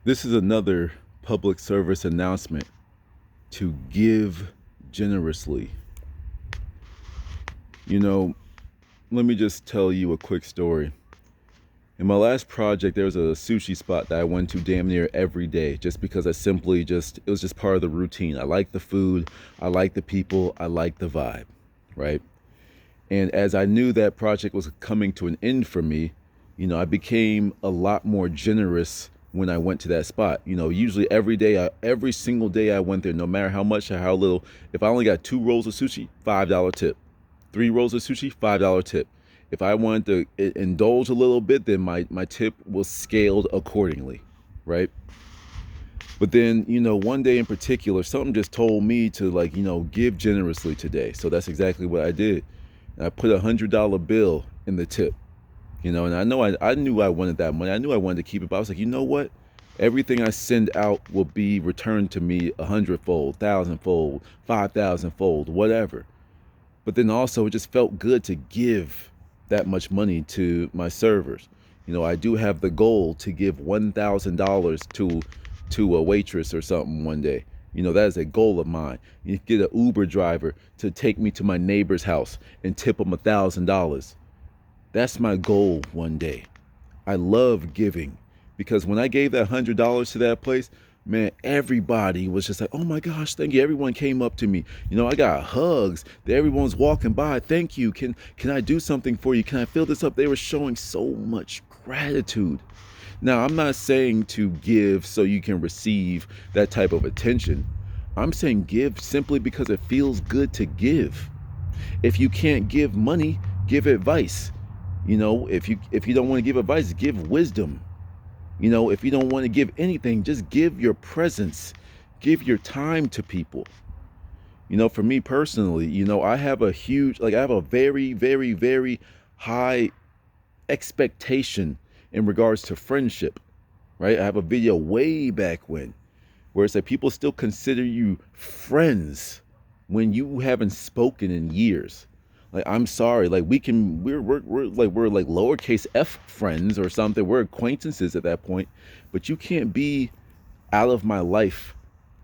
This is another public service announcement to give generously. You know, let me just tell you a quick story. In my last project, there was a sushi spot that I went to damn near every day just because it was just part of the routine. I like the food, I like the people, I like the vibe, right? And as I knew that project was coming to an end for me, I became a lot more generous when I went to that spot. Usually every single day I went there, no matter how much or how little, if I only got 2 rolls of sushi, $5 tip. 3 rolls of sushi, $5 tip. If I wanted to indulge a little bit, then my tip was scaled accordingly, right? But then, one day in particular, something just told me to give generously today. So that's exactly what I did. And I put $100 bill in the tip, and I knew I wanted that money. I knew I wanted to keep it, but I was like, you know what? Everything I send out will be returned to me 100-fold, 1,000-fold, 5,000-fold, whatever. But then also it just felt good to give that much money to my servers. I do have the goal to give $1,000 to a waitress or something one day. That is a goal of mine. You get an Uber driver to take me to my neighbor's house and tip him $1,000. That's my goal one day. I love giving because when I gave that $100 to that place, man, everybody was just like, "Oh my gosh, thank you." Everyone came up to me. I got hugs. Everyone's walking by. "Thank you. Can I do something for you? Can I fill this up?" They were showing so much gratitude. Now, I'm not saying to give so you can receive that type of attention. I'm saying give simply because it feels good to give. If you can't give money, give advice. If you don't want to give advice, give wisdom. If you don't want to give anything, just give your presence, give your time to people. For me personally, I have a very, very, very high expectation in regards to friendship, right? I have a video way back when where it's like people still consider you friends when you haven't spoken in years. Like, I'm sorry, like we're like lowercase f friends or something. We're acquaintances at that point, but you can't be out of my life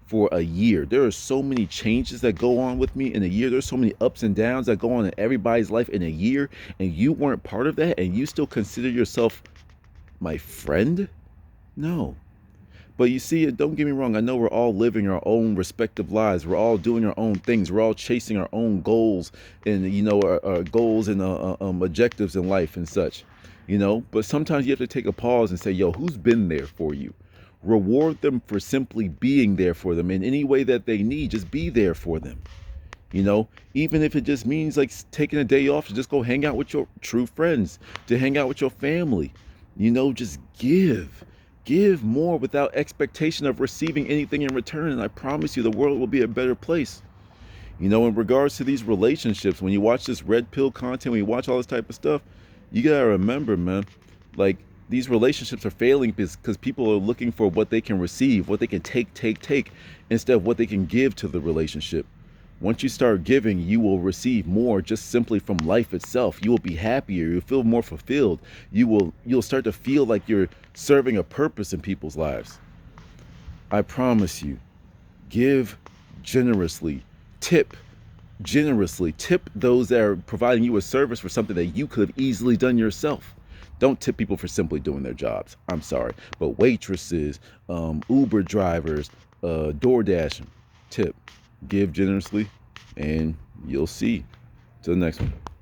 for a year. There are so many changes that go on with me in a year. There's so many ups and downs that go on in everybody's life in a year, and you weren't part of that, and you still consider yourself my friend? No. But you see, don't get me wrong. I know we're all living our own respective lives. We're all doing our own things. We're all chasing our own goals and our goals and objectives in life and such. But sometimes you have to take a pause and say, "Yo, who's been there for you?" Reward them for simply being there for them in any way that they need. Just be there for them. Even if it just means like taking a day off to just go hang out with your true friends, to hang out with your family. Just give more without expectation of receiving anything in return, and I promise you the world will be a better place. In regards to these relationships, when you watch this red pill content, when you watch all this type of stuff, you gotta remember, man, like, these relationships are failing because people are looking for what they can receive, what they can take, instead of what they can give to the relationship. Once you start giving, you will receive more just simply from life itself. You will be happier. You'll feel more fulfilled. You'll start to feel like you're serving a purpose in people's lives. I promise you, give generously, tip generously, tip those that are providing you a service for something that you could have easily done yourself. Don't tip people for simply doing their jobs. I'm sorry, but waitresses, Uber drivers, DoorDash, tip, give generously, and you'll see. Till the next one.